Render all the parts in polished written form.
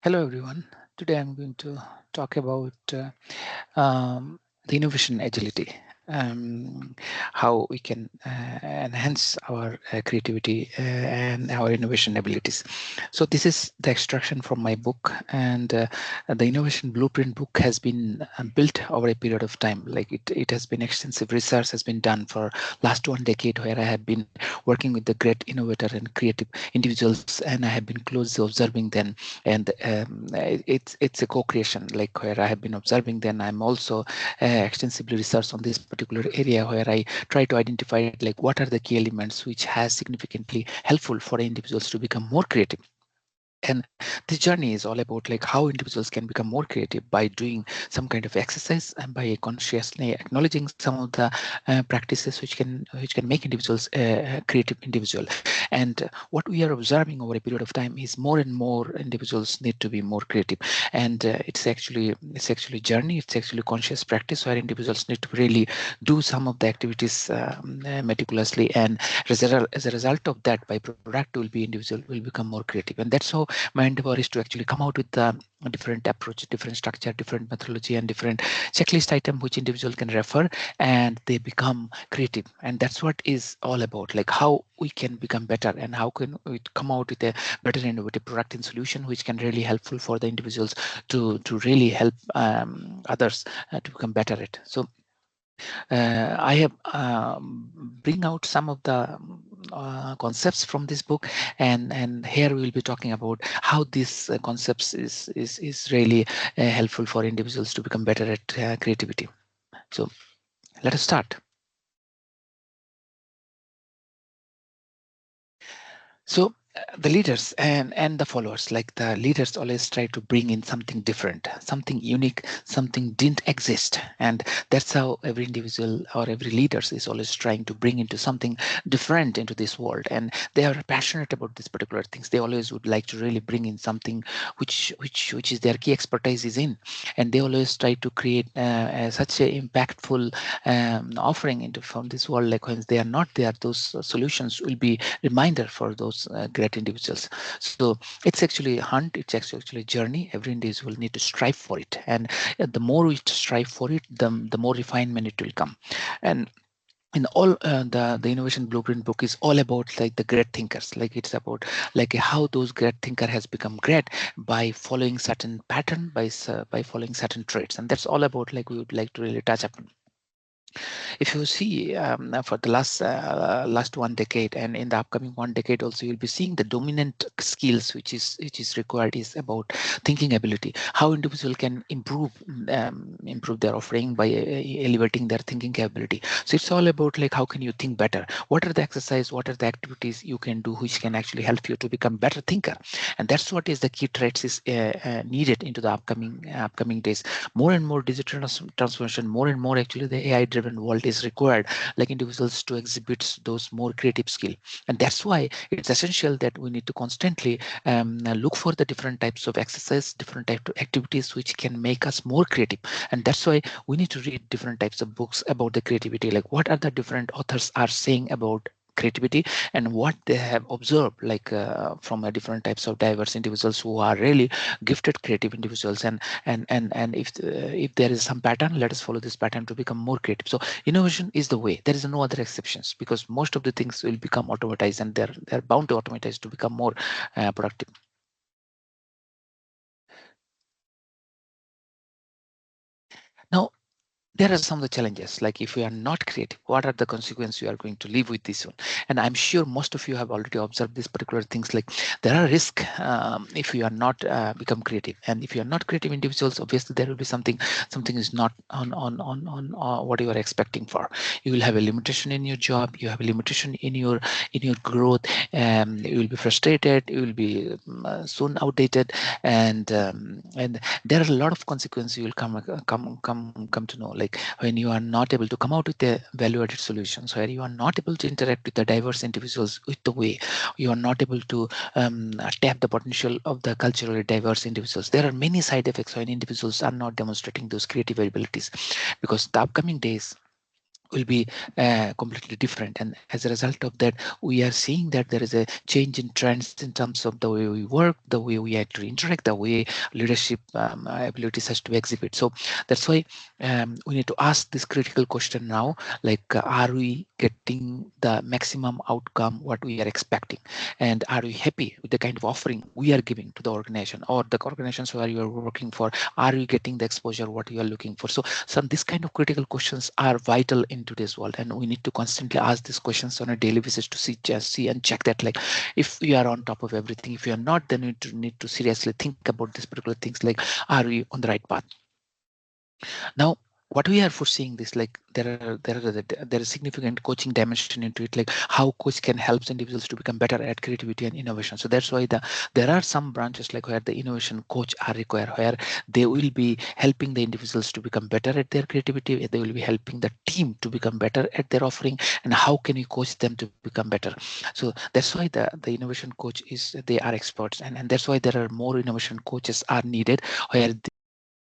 Hello, everyone. Today I'm going to talk about the innovation agility, how we can enhance our creativity and our innovation abilities. So this is the extraction from my book, and the innovation blueprint book has been built over a period of time. Like it has been extensive research has been done for last 1 decade, where I have been working with the great innovator and creative individuals, and I have been closely observing them. And it's a co-creation, like where I have been observing, then I'm also extensively researched on this particular area, where I try to identify like what are the key elements which has significantly helpful for individuals to become more creative. And this journey is all about like how individuals can become more creative by doing some kind of exercise and by consciously acknowledging some of the practices which can make individuals a creative individual. And what we are observing over a period of time is more and more individuals need to be more creative. And it's actually journey, it's actually conscious practice, where individuals need to really do some of the activities meticulously, and as a result of that, by product will be individual will become more creative. And that's how my endeavor is to actually come out with the different approach, different structure, different methodology, and different checklist item which individual can refer, and they become creative. And that's what is all about, like how we can become better and how can we come out with a better innovative product and solution which can really helpful for the individuals to really help others to become better at. So I have bring out some of the concepts from this book, and here we will be talking about how these concepts is really helpful for individuals to become better at creativity. So let us start. So the leaders and the followers, like the leaders always try to bring in something different, something unique, something didn't exist. And that's how every individual or every leaders is always trying to bring into something different into this world. And they are passionate about these particular things. They always would like to really bring in something which is their key expertise is in. And they always try to create such a impactful offering into from this world. Like when they are not there, those solutions will be reminder for those great individuals. So it's actually a hunt, it's actually a journey. Every individual need to strive for it, and the more we strive for it, the more refinement it will come. And in all the innovation blueprint book is all about like the great thinkers, like it's about like how those great thinker has become great by following certain pattern, by following certain traits. And that's all about like we would like to really touch upon. If you see for the last 1 decade, and in the upcoming 1 decade also, you'll be seeing the dominant skills which is required is about thinking ability, how individual can improve their offering by elevating their thinking capability. So it's all about like how can you think better, what are the exercise, what are the activities you can do which can actually help you to become better thinker. And that's what is the key traits is needed into the upcoming days. More and more digital transformation, more and more actually the AI driven world is required, like individuals to exhibit those more creative skill. And that's why it's essential that we need to constantly look for the different types of exercise, different type of activities which can make us more creative. And that's why we need to read different types of books about the creativity, like what are the different authors are saying about creativity, and what they have observed, like from a different types of diverse individuals who are really gifted creative individuals. And if there is some pattern, let us follow this pattern to become more creative. So innovation is the way, there is no other exceptions, because most of the things will become automatized, and they're bound to automatize to become more productive. Now, there are some of the challenges, like if we are not creative, what are the consequences you are going to live with this one. And I'm sure most of you have already observed these particular things, like there are risks if you are not become creative. And if you are not creative individuals, obviously there will be something is not on what you are expecting for. You will have a limitation in your job, you have a limitation in your growth, you will be frustrated, you will be soon outdated. And there are a lot of consequences you will come to know, like when you are not able to come out with a value added solutions, where you are not able to interact with the diverse individuals with the way you are not able to tap the potential of the culturally diverse individuals. There are many side effects when individuals are not demonstrating those creative abilities, because the upcoming days will be completely different. And as a result of that, we are seeing that there is a change in trends in terms of the way we work, the way we actually interact, the way leadership abilities has to exhibit. So that's why we need to ask this critical question now, like are we getting the maximum outcome what we are expecting, and are we happy with the kind of offering we are giving to the organization or the organizations where you are working for? Are you getting the exposure what you are looking for? So some this kind of critical questions are vital in today's world, and we need to constantly ask these questions on a daily basis to see and check that, like, if we are on top of everything. If you are not, then we need to seriously think about these particular things, like are we on the right path? Now, what we are foreseeing this, like there is significant coaching dimension into it, like how coach can help individuals to become better at creativity and innovation. So that's why there are some branches like where the innovation coach are required, where they will be helping the individuals to become better at their creativity. They will be helping the team to become better at their offering, and how can you coach them to become better? So that's why the innovation coach is, they are experts, and that's why there are more innovation coaches are needed, where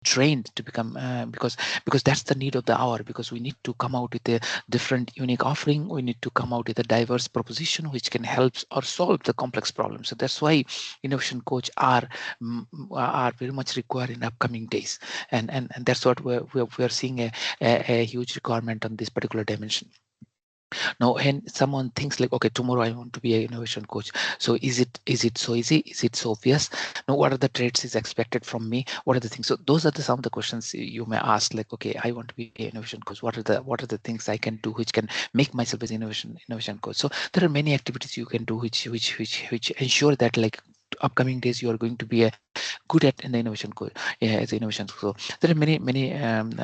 trained to become because that's the need of the hour, because we need to come out with a different unique offering. We need to come out with a diverse proposition which can help or solve the complex problems. So that's why innovation coach are very much required in upcoming days, and that's what we're seeing a huge requirement on this particular dimension. Now, and someone thinks like, okay, tomorrow I want to be an innovation coach. So is it so easy? Is it so obvious? Now, what are the traits is expected from me? What are the things? So those are some of the questions you may ask, like, okay, I want to be an innovation coach. What are the things I can do which can make myself as innovation coach? So there are many activities you can do which ensure that, like, upcoming days you are going to be a good at in the innovation coach, as innovation. So there are many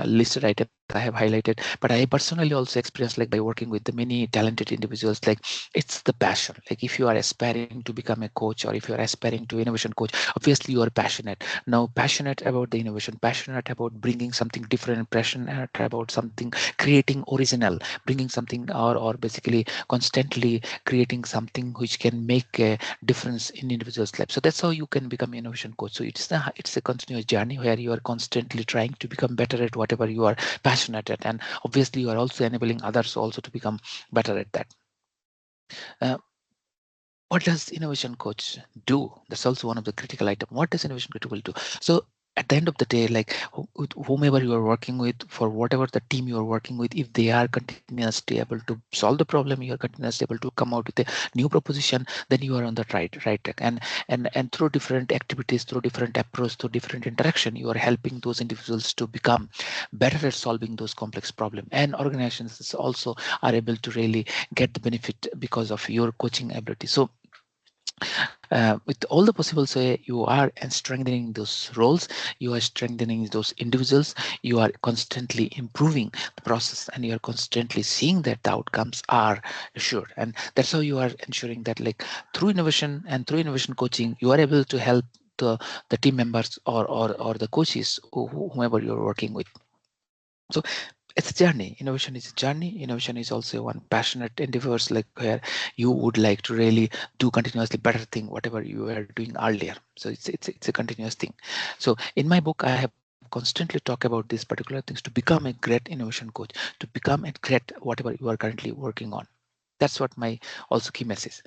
listed items I have highlighted, but I personally also experienced, like, by working with the many talented individuals, like, it's the passion. Like, if you are aspiring to become a coach, or if you are aspiring to innovation coach, obviously you are passionate. Now, passionate about the innovation, passionate about bringing something different, passionate about something, creating original, bringing something, or basically constantly creating something which can make a difference in individuals' lives. So that's how you can become innovation coach. So it's a continuous journey where you are constantly trying to become better at whatever you are passionate at, and obviously you are also enabling others also to become better at that. Uh, what does innovation coach do? That's also one of the critical items. What does innovation coach will do? So at the end of the day, like, whomever you are working with, for whatever the team you are working with, if they are continuously able to solve the problem, you are continuously able to come out with a new proposition, then you are on the right track. And through different activities, through different approach, through different interaction, you are helping those individuals to become better at solving those complex problems. And organizations also are able to really get the benefit because of your coaching ability. So with all the possible way, you are strengthening those roles, you are strengthening those individuals, you are constantly improving the process, and you are constantly seeing that the outcomes are assured. And that's how you are ensuring that, like, through innovation and through innovation coaching, you are able to help the team members, or the coaches, whomever you're working with. So it's a journey. Innovation is a journey. Innovation is also one passionate endeavors, like where you would like to really do continuously better thing whatever you were doing earlier. So it's a continuous thing. So in my book, I have constantly talk about these particular things to become a great innovation coach, to become a great whatever you are currently working on. That's what my also key message.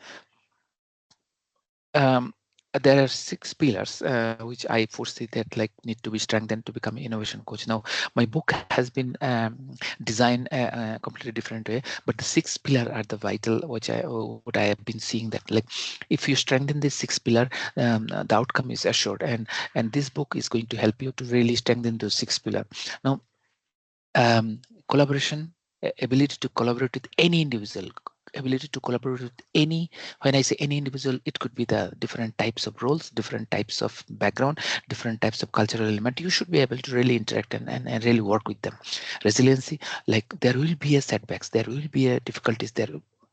um, there are 6 pillars which I foresee that, like, need to be strengthened to become an innovation coach. Now, my book has been designed a completely different way, but the 6 pillar are the vital, what I have been seeing, that, like, if you strengthen this 6 pillar, the outcome is assured. And this book is going to help you to really strengthen those 6 pillar. Now, collaboration, ability to collaborate with any individual, ability to collaborate with any, when I say any individual, it could be the different types of roles, different types of background, different types of cultural element. You should be able to really interact and really work with them. Resiliency, like, there will be a setbacks, there will be a difficulties there.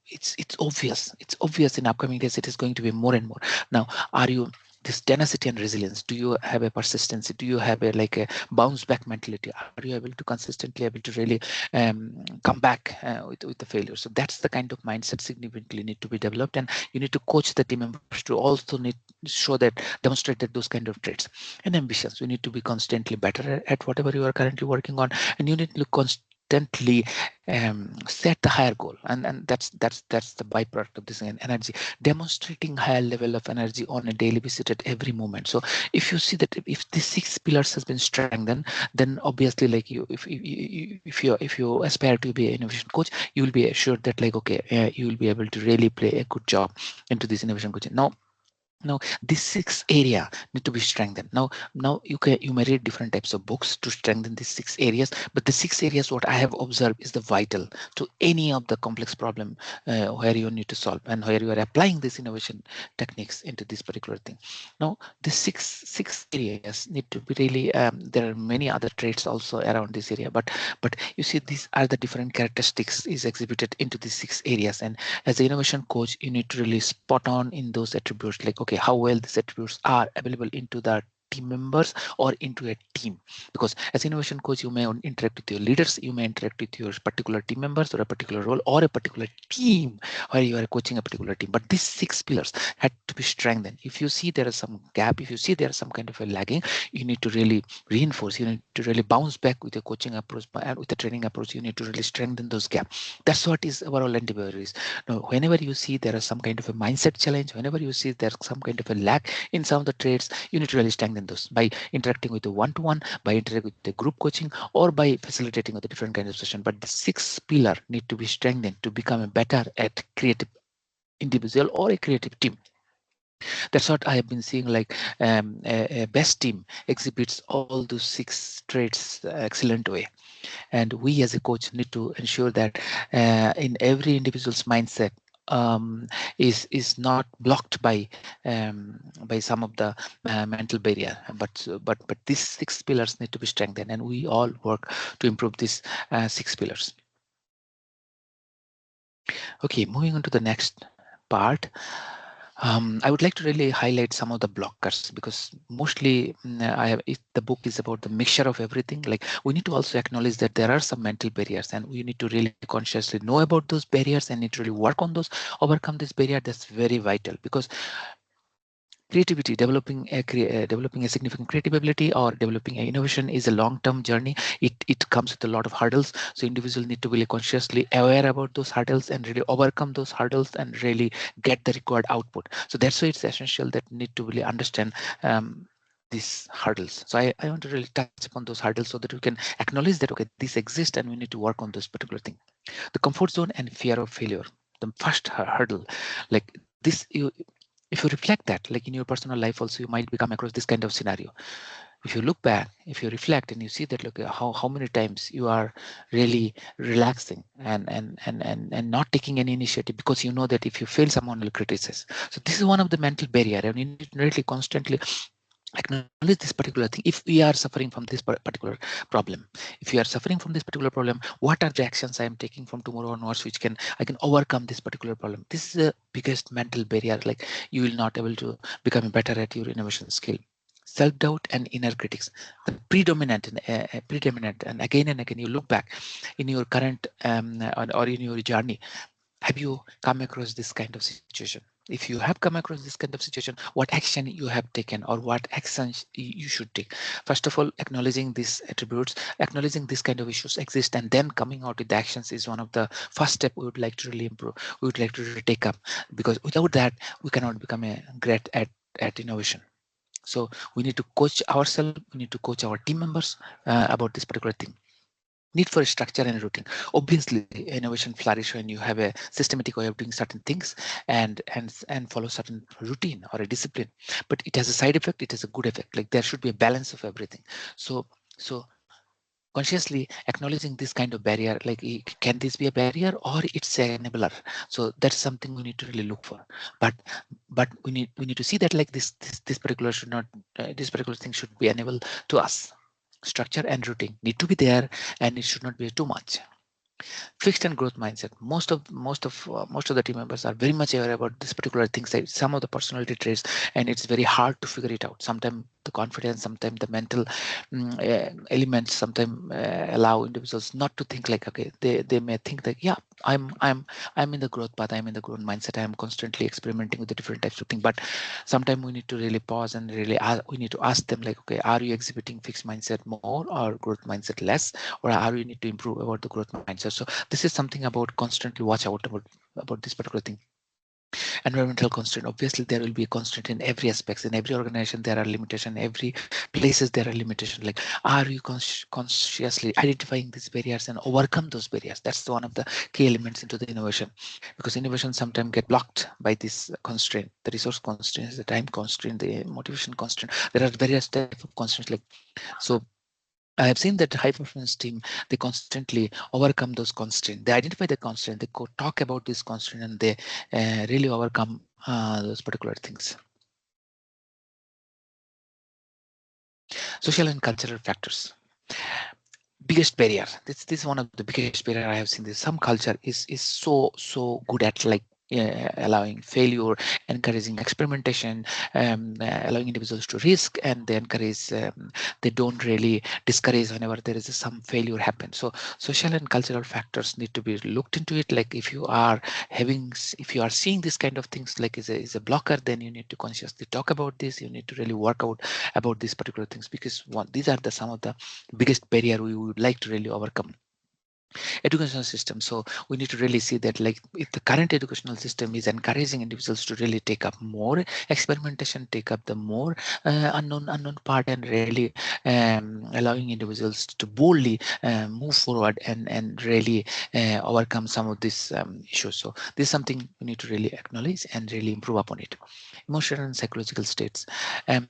It's obvious in upcoming days it is going to be more and more. Now, are you this tenacity and resilience? Do you have a persistency? Do you have a, like, a bounce back mentality? Are you able to consistently able to really come back with the failure? So that's the kind of mindset significantly need to be developed, and you need to coach the team members to also need show that, demonstrate that those kind of traits. And ambitions, you need to be constantly better at whatever you are currently working on, and you need to constantly constantly set the higher goal, and that's the byproduct of this energy, demonstrating higher level of energy on a daily basis at every moment. So if you see that if the 6 pillars has been strengthened, then obviously like you if you aspire to be an innovation coach, you will be assured that like okay, you will be able to really play a good job into this innovation coaching. Now this 6 area need to be strengthened. Now you may read different types of books to strengthen these 6 areas, but the 6 areas what I have observed is the vital to any of the complex problem where you need to solve and where you are applying this innovation techniques into this particular thing. Now the six areas need to be really there are many other traits also around this area, but you see these are the different characteristics is exhibited into these 6 areas, and as an innovation coach you need to really spot on in those attributes, like okay, how well these attributes are available into the team members or into a team. Because as innovation coach you may interact with your leaders, you may interact with your particular team members or a particular role or a particular team where you are coaching a particular team, but these 6 pillars had to be strengthened. If you see there is some gap, if you see there is some kind of a lagging, you need to really reinforce, you need to really bounce back with a coaching approach and with a training approach. You need to really strengthen those gaps. That's what is overall endeavor is. Now whenever you see there is some kind of a mindset challenge, whenever you see there's some kind of a lack in some of the traits, you need to really strengthen those by interacting with the one-to-one, by interacting with the group coaching, or by facilitating with the different kinds of session. But the 6 pillar need to be strengthened to become a better at creative individual or a creative team. That's what I have been seeing, like a best team exhibits all those 6 traits excellent way. And we as a coach need to ensure that in every individual's mindset is not blocked by some of the mental barrier, but these 6 pillars need to be strengthened, and we all work to improve these 6 pillars. Okay, moving on to the next part. I would like to really highlight some of the blockers, because mostly the book is about the mixture of everything. Like we need to also acknowledge that there are some mental barriers, and we need to really consciously know about those barriers and need to really work on those, overcome this barrier. That's very vital, because creativity, developing a significant creative ability or developing an innovation is a long-term journey. It comes with a lot of hurdles, so individuals need to be really consciously aware about those hurdles and really overcome those hurdles and really get the required output. So that's why it's essential that need to really understand these hurdles. So I want to really touch upon those hurdles so that we can acknowledge that okay, these exist and we need to work on this particular thing. The comfort zone and fear of failure. The first hurdle, like this, if you reflect that, like in your personal life also, you might come across this kind of scenario. If you look back, if you reflect and you see that, look, how many times you are really relaxing and not taking any initiative because you know that if you fail, someone will criticize. So this is one of the mental barrier, and you need to really constantly acknowledge this particular thing. If we are suffering from this particular problem, if you are suffering from this particular problem, what are the actions I am taking from tomorrow onwards which I can overcome this particular problem? This is the biggest mental barrier. Like you will not able to become better at your innovation skill. Self-doubt and inner critics, the predominant and again you look back in your current or in your journey. Have you come across this kind of situation? If you have come across this kind of situation, what action you have taken or what actions you should take? First of all, acknowledging these attributes, acknowledging this kind of issues exist, and then coming out with the actions is one of the first step we would like to really improve. We would like to really take up, because without that, we cannot become a great at innovation. So we need to coach ourselves, we need to coach our team members about this particular thing. Need for structure and routine. Obviously, innovation flourish when you have a systematic way of doing certain things and follow certain routine or a discipline. But it has a side effect, it has a good effect. Like there should be a balance of everything. So consciously acknowledging this kind of barrier, like can this be a barrier or it's an enabler? So that's something we need to really look for. But we need to see that like this particular should not this particular thing should be enabled to us. Structure and routine need to be there, and it should not be too much. Fixed and growth mindset. Most of the team members are very much aware about this particular things, like some of the personality traits, and it's very hard to figure it out. Sometimes the confidence, sometimes the mental elements sometimes allow individuals not to think like, okay, they may think that, yeah, I'm in the growth path, I'm in the growth mindset, I'm constantly experimenting with the different types of things. But sometimes we need to really pause and really we need to ask them like, okay, are you exhibiting fixed mindset more or growth mindset less, or are you need to improve about the growth mindset? So this is something about constantly watch out about this particular thing. Environmental constraint, obviously there will be a constraint in every aspects. In every organization there are limitation, every places there are limitation. Like, are you consciously identifying these barriers and overcome those barriers? That's one of the key elements into the innovation, because innovation sometimes get blocked by this constraint. The resource constraints, the time constraint, the motivation constraint. There are various type of constraints. Like, so I have seen that high performance team, they constantly overcome those constraints. They identify the constraint, they go talk about this constraint, and they really overcome those particular things. Social and cultural factors. Biggest barrier. This is one of the biggest barrier I have seen. This some culture is so good at like allowing failure, encouraging experimentation, allowing individuals to risk, and they encourage. They don't really discourage whenever there is some failure happen. So social and cultural factors need to be looked into it. Like if you are if you are seeing this kind of things like is a blocker, then you need to consciously talk about this. You need to really work out about these particular things, because these are the some of the biggest barrier we would like to really overcome. Educational system. So we need to really see that, like, if the current educational system is encouraging individuals to really take up more experimentation, take up the more unknown part, and really allowing individuals to boldly move forward and really overcome some of these issues. So this is something we need to really acknowledge and really improve upon it. Emotional and psychological states. Um,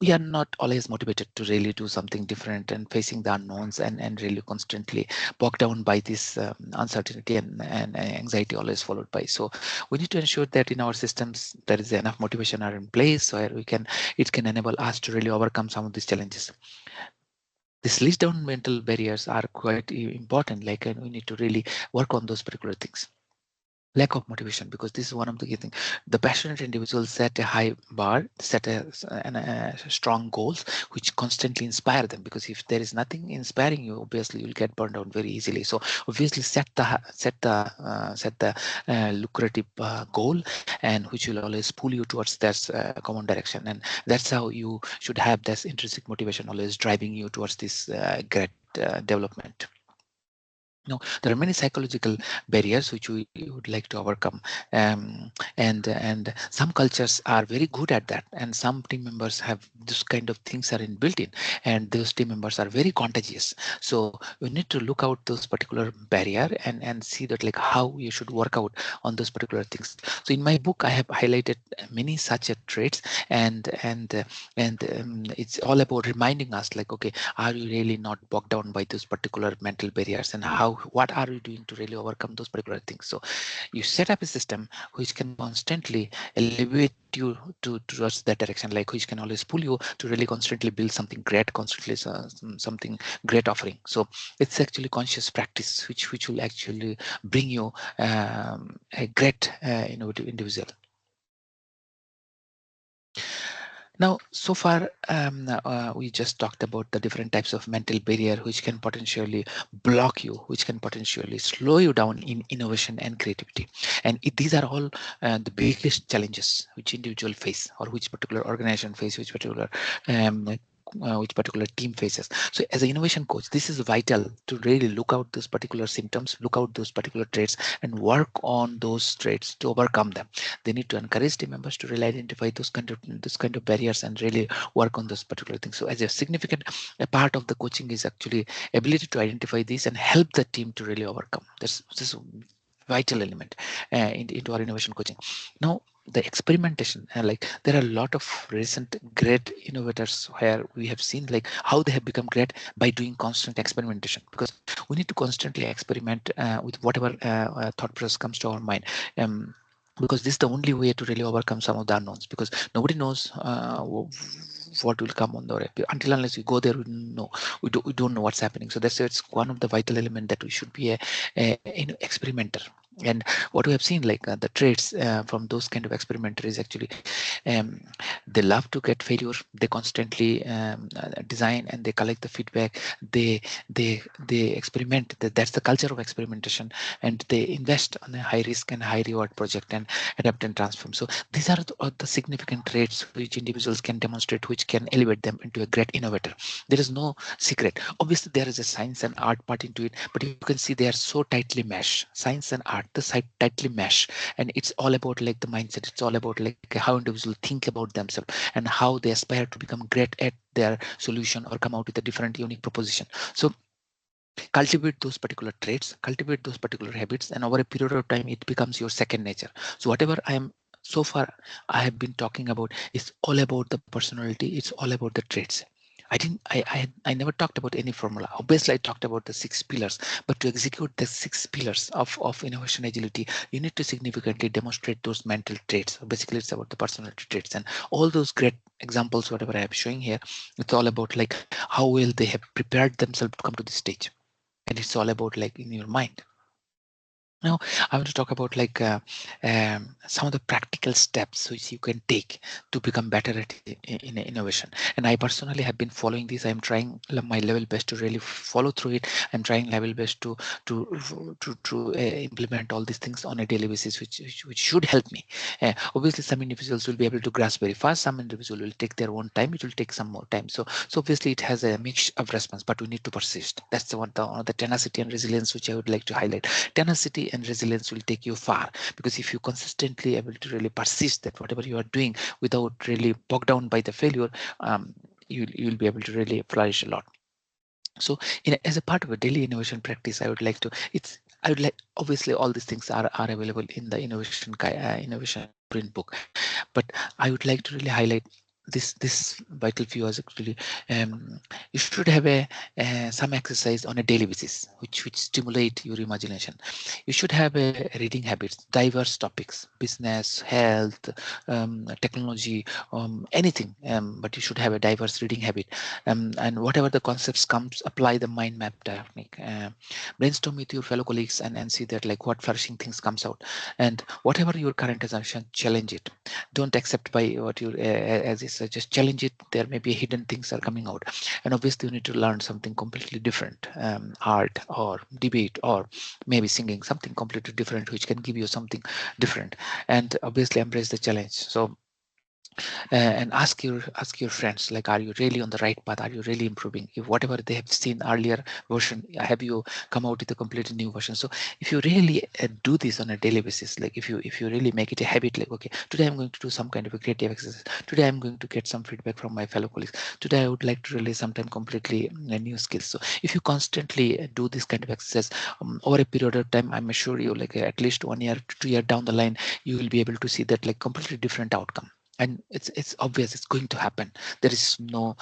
we are not always motivated to really do something different and facing the unknowns, and really constantly bogged down by this uncertainty and anxiety always followed by. So we need to ensure that in our systems there is enough motivation are in place where it can enable us to really overcome some of these challenges. This list down mental barriers are quite important, like, and we need to really work on those particular things. Lack of motivation, because this is one of the key things. The passionate individuals set a high bar, set a strong goals which constantly inspire them, because if there is nothing inspiring you, obviously you'll get burned out very easily. So obviously set the lucrative goal, and which will always pull you towards that common direction, and that's how you should have this intrinsic motivation always driving you towards this great development. No, there are many psychological barriers which we would like to overcome, and some cultures are very good at that, and some team members have this kind of things are inbuilt in, and those team members are very contagious. So you need to look out those particular barrier and see that, like, how you should work out on those particular things. So in my book, I have highlighted many such traits, and it's all about reminding us, like, okay, are you really not bogged down by those particular mental barriers, and what are you doing to really overcome those particular things? So you set up a system which can constantly elevate you towards that direction, like which can always pull you to really constantly build something great, constantly something great offering. So it's actually conscious practice which will actually bring you a great innovative individual. Now, so far, we just talked about the different types of mental barrier which can potentially block you, which can potentially slow you down in innovation and creativity. And these are all the biggest challenges which individual face, or which particular organization face, which particular team faces. So as an innovation coach, this is vital to really look out those particular symptoms, look out those particular traits, and work on those traits to overcome them. They need to encourage team members to really identify those kind of barriers and really work on those particular things. So as a significant a part of the coaching is actually ability to identify these and help the team to really overcome. This is vital element into our innovation coaching. Now, the experimentation, like, there are a lot of recent great innovators where we have seen like how they have become great by doing constant experimentation, because we need to constantly experiment with whatever thought process comes to our mind. Because this is the only way to really overcome some of the unknowns, because nobody knows what will come on the way. Until unless we go there, we don't know what's happening. So that's it's one of the vital element that we should be a experimenter. And what we have seen, like the traits from those kind of experimenters actually, um, they love to get failure. They constantly design and they collect the feedback. They experiment. That's the culture of experimentation, and they invest on a high risk and high reward project and adapt and transform. So these are the significant traits which individuals can demonstrate, which can elevate them into a great innovator. There is no secret. Obviously there is a science and art part into it, but you can see they are so tightly mesh. Science and art, the side tightly mesh, and it's all about like the mindset. It's all about like how individuals think about themselves and how they aspire to become great at their solution or come out with a different unique proposition. So cultivate those particular traits, cultivate those particular habits, and over a period of time it becomes your second nature. So whatever I am so far I have been talking about is all about the personality, it's all about the traits. I never talked about any formula. Obviously I talked about the 6 pillars, but to execute the 6 pillars of innovation agility, you need to significantly demonstrate those mental traits. So basically it's about the personality traits, and all those great examples whatever I am showing here, it's all about like how well they have prepared themselves to come to this stage. And it's all about like in your mind. Now, I want to talk about like some of the practical steps which you can take to become better at in innovation. And I personally have been following this. I'm trying my level best to really follow through it. I'm trying level best to implement all these things on a daily basis, which should help me. Obviously, some individuals will be able to grasp very fast. Some individuals will take their own time. It will take some more time. So obviously, it has a mix of response, but we need to persist. That's the tenacity and resilience which I would like to highlight. Tenacity and resilience will take you far, because if you consistently able to really persist that whatever you are doing without really bogged down by the failure, you'll be able to really flourish a lot. So as a part of a daily innovation practice, I would like, obviously all these things are available in the innovation blueprint book, but I would like to really highlight this vital few as actually, you should have some exercise on a daily basis which stimulate your imagination. You should have a reading habits, diverse topics, business, health, technology, anything, but you should have a diverse reading habit. And whatever the concepts comes, apply the mind map technique. Brainstorm with your fellow colleagues and see that like what flourishing things comes out. And whatever your current assumption, challenge it. Don't accept by what you as is, just challenge it. There may be hidden things are coming out, and obviously you need to learn something completely different, art or debate or maybe singing, something completely different which can give you something different. And obviously embrace the challenge. So and ask your friends, like, are you really on the right path? Are you really improving? If whatever they have seen earlier version, have you come out with a completely new version? So if you really do this on a daily basis, like if you really make it a habit, like, okay, today I'm going to do some kind of a creative exercise, today I'm going to get some feedback from my fellow colleagues, today I would like to release sometime completely new skills. So if you constantly do this kind of exercise over a period of time, I'm sure you, like, at least 1 year to 2 year down the line, you will be able to see that like completely different outcome. And it's obvious it's going to happen. There is no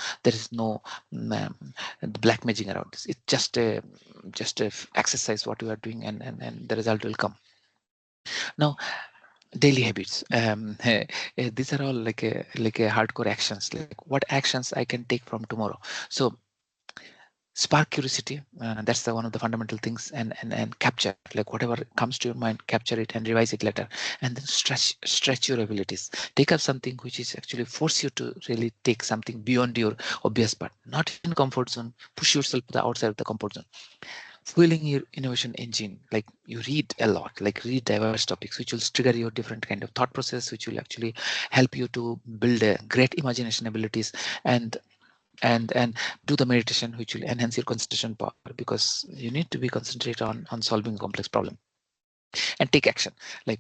black magic around this. It's just a exercise what you are doing, and the result will come. Now, daily habits, these are all like a hardcore actions, like what actions I can take from tomorrow. So spark curiosity, that's the one of the fundamental things, and capture, like whatever comes to your mind, capture it and revise it later. And then stretch your abilities. Take up something which is actually force you to really take something beyond your obvious part, not in comfort zone. Push yourself to the outside of the comfort zone. Fueling your innovation engine, like you read a lot, like read diverse topics which will trigger your different kind of thought process, which will actually help you to build a great imagination abilities. And and do the meditation which will enhance your concentration power, because you need to be concentrate on solving a complex problem. And take action, like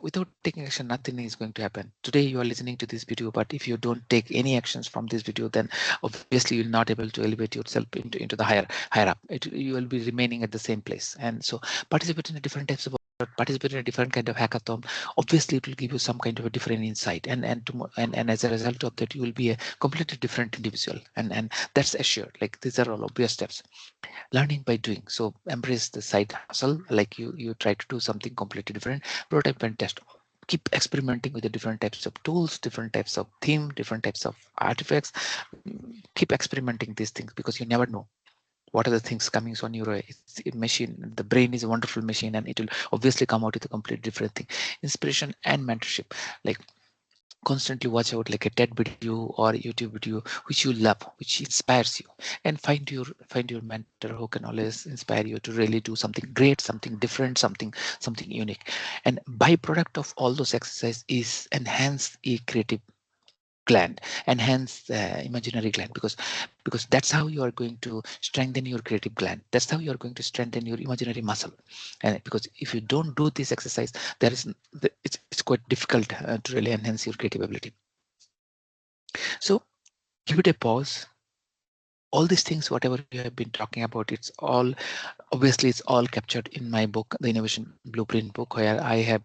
without taking action nothing is going to happen. Today you are listening to this video, but if you don't take any actions from this video, then obviously you're not able to elevate yourself into the higher up. You will be remaining at the same place. And so participate in a different types of, participate in a different kind of hackathon. Obviously it will give you some kind of a different insight, and as a result of that you will be a completely different individual, and that's assured. Like these are all obvious steps. Learning by doing. So embrace the side hustle, like you try to do something completely different. Prototype and test. Keep experimenting with the different types of tools, different types of theme, different types of artifacts. Keep experimenting these things, because you never know what are the things coming on your machine. The brain is a wonderful machine, and it will obviously come out with a completely different thing. Inspiration and mentorship, like constantly watch out like a TED video or YouTube video which you love, which inspires you, and find your mentor who can always inspire you to really do something great, something different, something unique. And byproduct of all those exercise is enhance a creative gland, enhance imaginary gland, because that's how you are going to strengthen your creative gland. That's how you are going to strengthen your imaginary muscle. And because if you don't do this exercise, there is it's quite difficult to really enhance your creative ability. So give it a pause. All these things, whatever you have been talking about, it's all obviously it's all captured in my book, the Innovation Blueprint book, where I have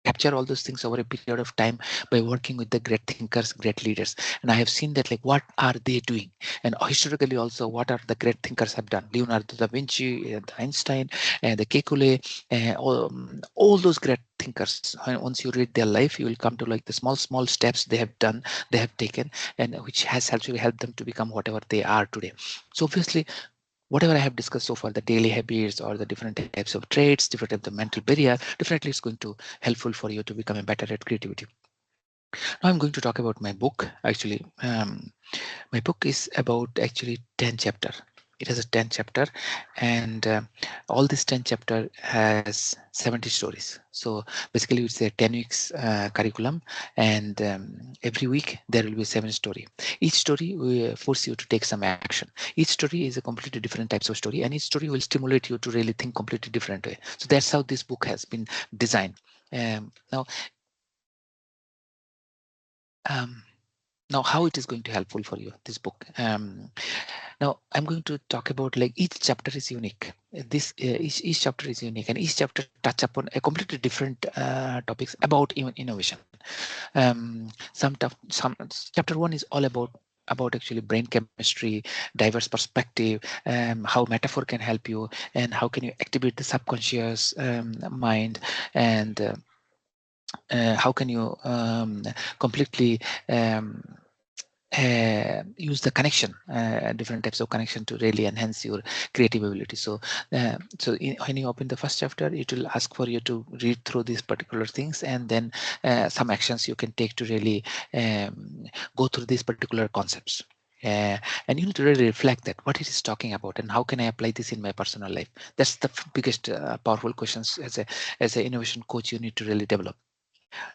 capture all those things over a period of time by working with the great thinkers, great leaders. And I have seen that like what are they doing, and historically also what are the great thinkers have done. Leonardo da Vinci, Einstein, the Kekulé, all those great thinkers. Once you read their life, you will come to like the small steps they have done, they have taken, and which has actually helped them to become whatever they are today. So obviously whatever I have discussed so far, the daily habits or the different types of traits, different types of mental barrier, definitely it's going to helpful for you to become a better at creativity. Now I'm going to talk about my book. Actually, my book is about actually 10 chapter. It has a 10 chapter, and all this 10 chapter has 70 stories. So basically it's a 10 weeks curriculum, and every week there will be 7 story. Each story will force you to take some action. Each story is a completely different types of story, and each story will stimulate you to really think completely different way. So that's how this book has been designed. Now um, now how it is going to helpful for you, this book. Now I'm going to talk about like each chapter is unique. This each chapter is unique, and each chapter touch upon a completely different topics about innovation. Some chapter 1 is all about actually brain chemistry, diverse perspective, how metaphor can help you, and how can you activate the subconscious mind, and how can you completely use the connection, different types of connection to really enhance your creative ability. So when you open the first chapter, it will ask for you to read through these particular things, and then some actions you can take to really go through these particular concepts. And you need to really reflect that what it is talking about and how can I apply this in my personal life. That's the biggest powerful questions as an innovation coach you need to really develop.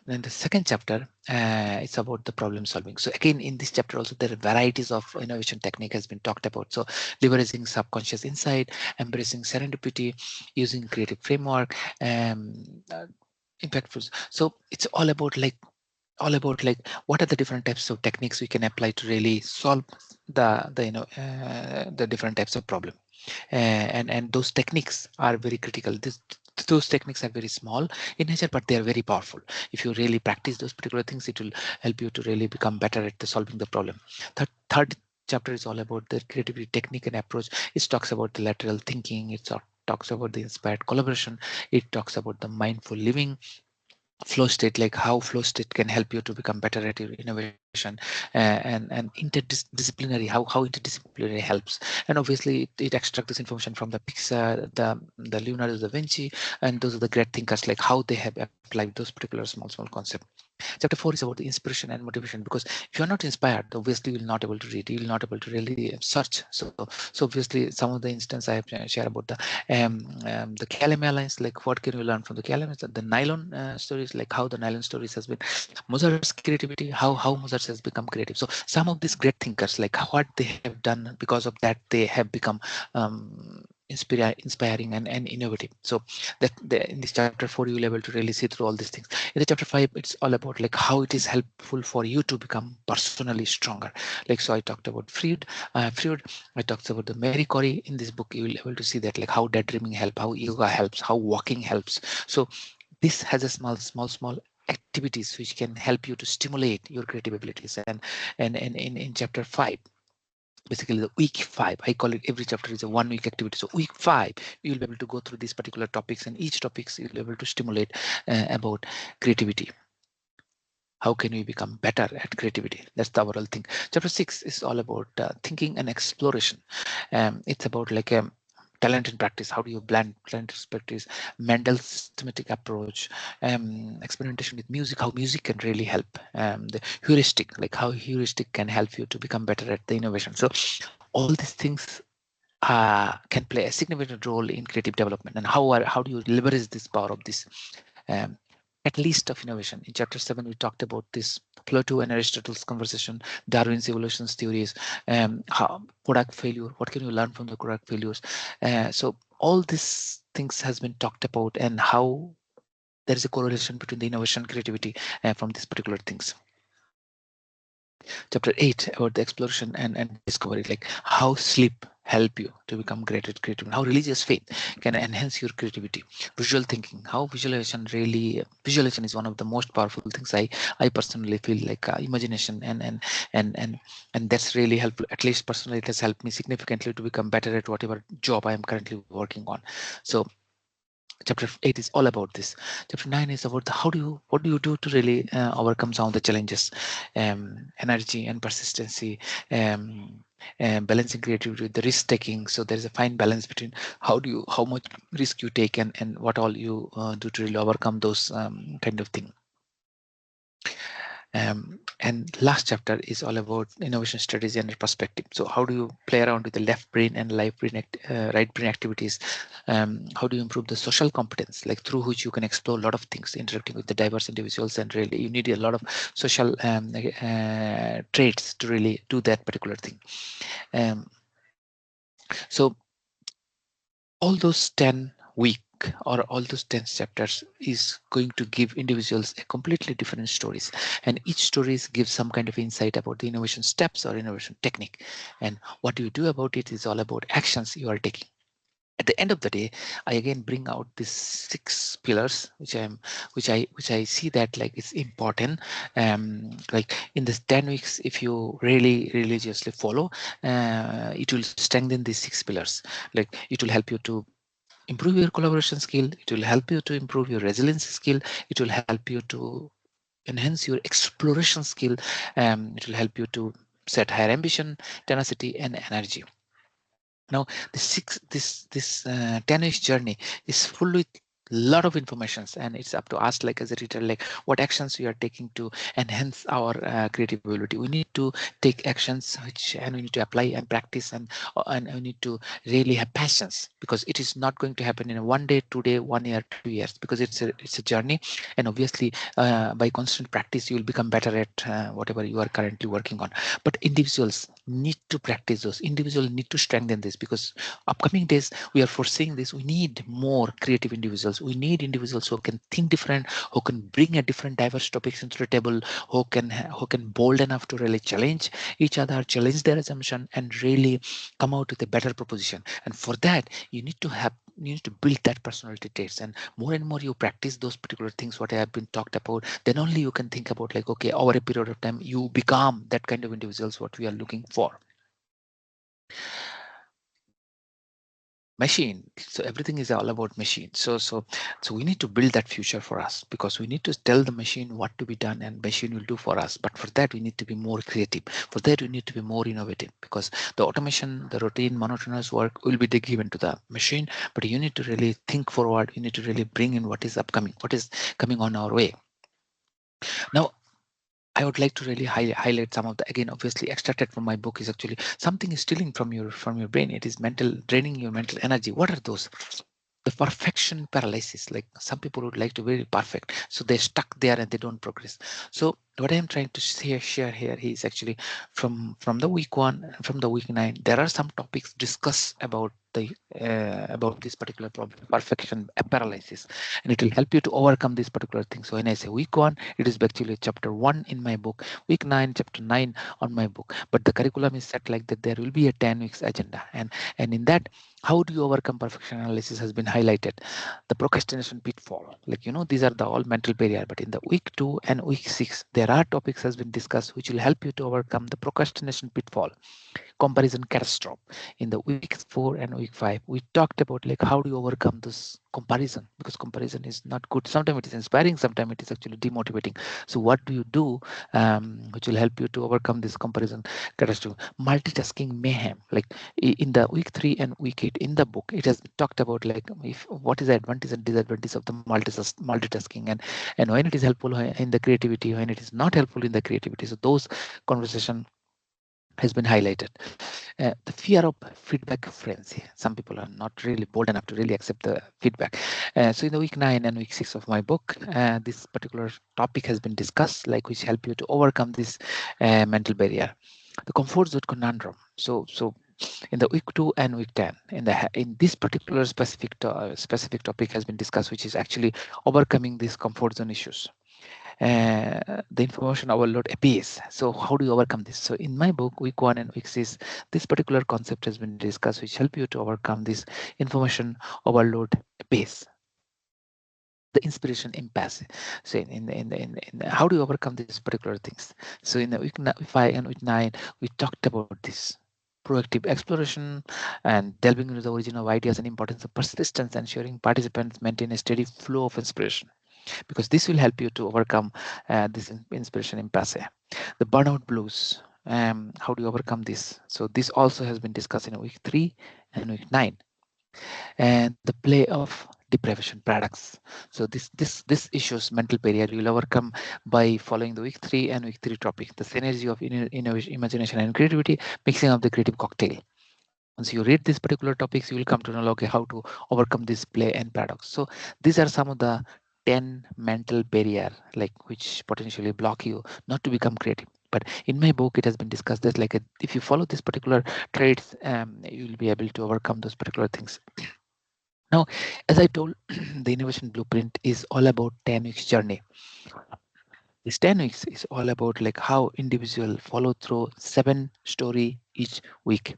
Then the second chapter, it's about the problem solving. So again, in this chapter also, there are varieties of innovation technique has been talked about. So leveraging subconscious insight, embracing serendipity, using creative framework, impactful. So it's all about like what are the different types of techniques we can apply to really solve the different types of problem. And those techniques are very critical. Those techniques are very small in nature, but they are very powerful. If you really practice those particular things, it will help you to really become better at the solving the problem. Third chapter is all about the creativity technique and approach. It talks about the lateral thinking. It talks about the inspired collaboration. It talks about the mindful living, flow state, like how flow state can help you to become better at your innovation, and interdisciplinary, how interdisciplinary helps. And obviously it extracts this information from the Pixar, the Leonardo da Vinci, and those are the great thinkers, like how they have applied those particular small concepts. Chapter 4 is about the inspiration and motivation, because if you're not inspired, obviously you will not able to read, you will not able to really search. So obviously some of the instance I have shared about the KLM Airlines, like what can we learn from the KLM, the nylon stories, like how the nylon stories has been Mozart's creativity, how Mozart has become creative. So some of these great thinkers, like what they have done, because of that they have become inspiring and innovative. So that in this chapter 4 you will able to really see through all these things. In the chapter 5, it's all about like how it is helpful for you to become personally stronger. Like, so I talked about Freud, I talked about the Mary Corey. In this book you will able to see that like how daydreaming help, how yoga helps, how walking helps. So this has a small activities which can help you to stimulate your creative abilities. And in chapter 5, basically the week 5, I call it, every chapter is a 1 week activity. So week 5 you will be able to go through these particular topics, and each topics you'll be able to stimulate about creativity. how can we become better at creativity. That's the overall thing. Chapter 6 is all about thinking and exploration. It's about like a talent and practice. How do you blend talent and practice? Mendel's systematic approach, experimentation with music, how music can really help, the heuristic, like how heuristic can help you to become better at the innovation. So all these things can play a significant role in creative development. And how do you leverage this power of this um, at least of innovation? In chapter 7 we talked about this Plato and Aristotle's conversation, Darwin's evolution theories, how product failure, what can you learn from the product failures. So all these things has been talked about, and how there is a correlation between the innovation, creativity from these particular things. Chapter 8 about the exploration and discovery, like how sleep help you to become great at creativity, how religious faith can enhance your creativity, visual thinking, how visualization is one of the most powerful things. I personally feel like imagination and that's really helpful. At least personally it has helped me significantly to become better at whatever job I am currently working on. So chapter 8 is all about this. Chapter 9 is about what do you do to really overcome some of the challenges, energy and persistency, balancing creativity with the risk taking. So there's a fine balance between how much risk you take and what all you do to really overcome those kind of thing. And last chapter is all about innovation strategy and perspective. So how do you play around with the left brain and right brain activities? How do you improve the social competence, like through which you can explore a lot of things, interacting with the diverse individuals, and really you need a lot of social traits to really do that particular thing. So all those 10 week or all those 10 chapters is going to give individuals a completely different stories, and each stories gives some kind of insight about the innovation steps or innovation technique, and what you do about it is all about actions you are taking. At the end of the day, I again bring out these 6 pillars which I see that like it's important. Like in this 10 weeks, if you really religiously follow, it will strengthen these 6 pillars. Like it will help you to improve your collaboration skill, it will help you to improve your resilience skill, it will help you to enhance your exploration skill, it will help you to set higher ambition, tenacity, and energy. Now this 10-ish journey is full with lot of informations, and it's up to us, like as a reader, like what actions we are taking to enhance our creative ability. We need to take actions which, and we need to apply and practice, and we need to really have passions, because it is not going to happen in a 1 day, 2 day, 1 year, 2 years, because it's a journey. And obviously by constant practice you will become better at whatever you are currently working on. But individuals need to practice those, individuals need to strengthen this, because upcoming days we are foreseeing this. We need more creative individuals, we need individuals who can think different, who can bring a different diverse topics into the table, who can bold enough to really challenge each other, challenge their assumption, and really come out with a better proposition. And for that you need to build that personality traits, and more you practice those particular things what I have been talked about, then only you can think about like, okay, over a period of time you become that kind of individuals what we are looking for. Machine, so everything is all about machine. So we need to build that future for us, because we need to tell the machine what to be done, and machine will do for us. But for that we need to be more creative, for that we need to be more innovative, because the automation, the routine monotonous work will be given to the machine, but you need to really think forward, you need to really bring in what is upcoming, what is coming on our way. Now I would like to really highlight some of the, again, obviously extracted from my book, is actually something is stealing from your brain. It is draining your mental energy. What are those? The perfection paralysis. Like some people would like to be very perfect, so they're stuck there and they don't progress. So what I am trying to share here is actually from the week 1, from the week 9, there are some topics discussed about this particular problem, perfection paralysis, and it will help you to overcome this particular thing. So when I say week 1, it is actually chapter 1 in my book, week 9, chapter 9 on my book, but the curriculum is set like that there will be a 10 weeks agenda, and in that, how do you overcome perfection analysis has been highlighted. The procrastination pitfall, like, these are the all mental barrier, but in the week 2 and week 6 there are topics has been discussed which will help you to overcome the procrastination pitfall. comparison catastrophe. In the week 4 and week 5, we talked about like how do you overcome this comparison, because comparison is not good. Sometimes it is inspiring, sometimes it is actually demotivating. So what do you do which will help you to overcome this comparison catastrophe? Multitasking mayhem. Like in the week 3 and week 8 in the book, it has talked about like if what is the advantage and disadvantage of the multitasking, and when it is helpful in the creativity, when it is not helpful in the creativity. So those conversation has been highlighted. The fear of feedback frenzy. Some people are not really bold enough to really accept the feedback. So in the week 9 and week 6 of my book, this particular topic has been discussed, like which help you to overcome this mental barrier. The comfort zone conundrum. So in the week 2 and week 10, in this particular specific topic has been discussed, which is actually overcoming these comfort zone issues. The information overload appears. So how do you overcome this? So in my book, week 1 and week 6, this particular concept has been discussed, which help you to overcome this information overload appears. The inspiration impasse. So in how do you overcome these particular things? So in the week 5 and week 9, we talked about this proactive exploration and delving into the origin of ideas and importance of persistence, ensuring participants maintain a steady flow of inspiration, because this will help you to overcome this inspiration impasse. The burnout blues. How do you overcome this? So this also has been discussed in week 3 and week 9. And the play of deprivation paradox. So this issues mental barrier you will overcome by following the week 3 and week 3 topic, the synergy of innovation, imagination and creativity, mixing of the creative cocktail. Once you read these particular topics, you will come to know okay how to overcome this play and paradox. So these are some of the 10 mental barrier like which potentially block you not to become creative. But in my book, it has been discussed that like if you follow this particular traits, you will be able to overcome those particular things. Now, as I told, the innovation blueprint is all about 10 weeks journey. This 10 weeks is all about like how individual follow through 7 story each week.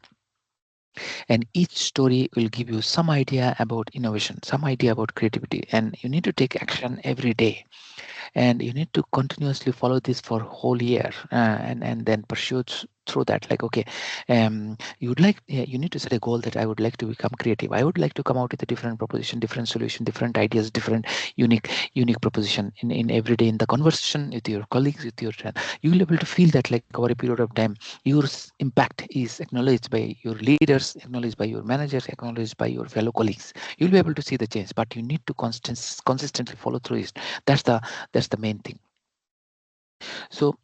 And each story will give you some idea about innovation, some idea about creativity, and you need to take action every day. And you need to continuously follow this for whole year and then pursue through that. Like okay, you would like you need to set a goal that I would like to become creative. I would like to come out with a different proposition, different solution, different ideas, different unique proposition in every day in the conversation with your colleagues, with your you will be able to feel that like over a period of time your impact is acknowledged by your leaders, acknowledged by your managers, acknowledged by your fellow colleagues. You'll be able to see the change, but you need to consistently follow through it. That's the main thing. So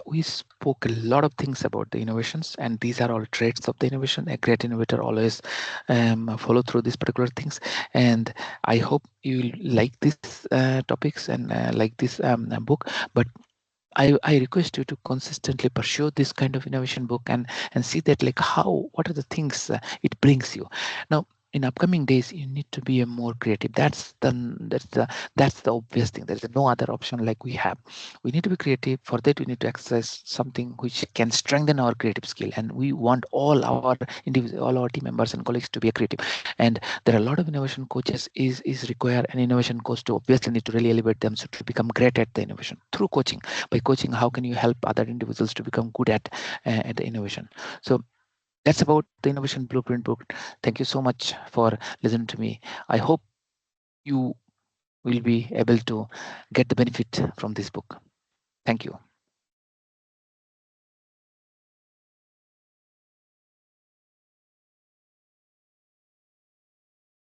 we spoke a lot of things about the innovations, and these are all traits of the innovation. A great innovator always follow through these particular things, and I hope you like these topics and like this book. But I request you to consistently pursue this kind of innovation book and see that like what are the things it brings you. Now in upcoming days you need to be a more creative. That's the obvious thing. There's no other option like we have. We need to be creative. For that we need to exercise something which can strengthen our creative skill, and we want all our team members and colleagues to be a creative. And there are a lot of innovation coaches is require an innovation coach to obviously need to really elevate them so to become great at the innovation through coaching. By coaching, how can you help other individuals to become good at the innovation? So that's about the innovation blueprint book. Thank you so much for listening to me. I hope you will be able to get the benefit from this book. Thank you.